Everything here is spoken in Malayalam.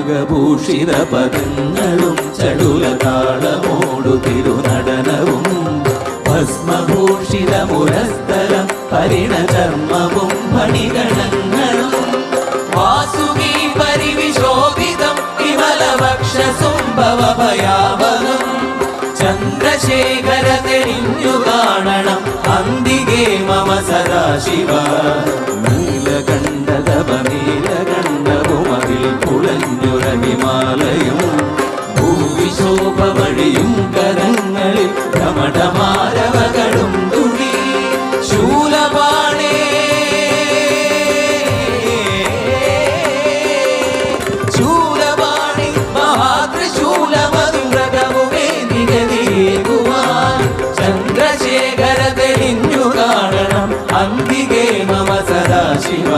തിലകഭൂഷിത പദങ്ങളും ചടുലതാളമോടു തിരുനടനവും ഭസ്മഭൂഷിത മുരസ്ഥലം പരിണചർമ്മവും മണിഗണങ്ങളും വാസുകി പരിവിശോഭിതം വിമലവക്ഷസുംഭവഭയാവകം ചന്ദ്രശേഖര തെളിഞ്ഞു കാണണം അന്തികേ മമ സദാശിവ നീലകണ്ഠതപനീലകണ്ഠവുമതിൽ കുളഞ്ഞുര ഹിമാലയം ഭൂവിശോഭ വഴിയും കരങ്ങളിൽ ധമഠമാരവകളും തുടി ശൂലപാണേ ശൂലപാണി മഹാത്രിശൂലമധുരകവുമേ നിഗതിയേകുവാൻ ചന്ദ്രശേഖര തെളിഞ്ഞു കാണണം അന്തികേ മമ സദാശിവ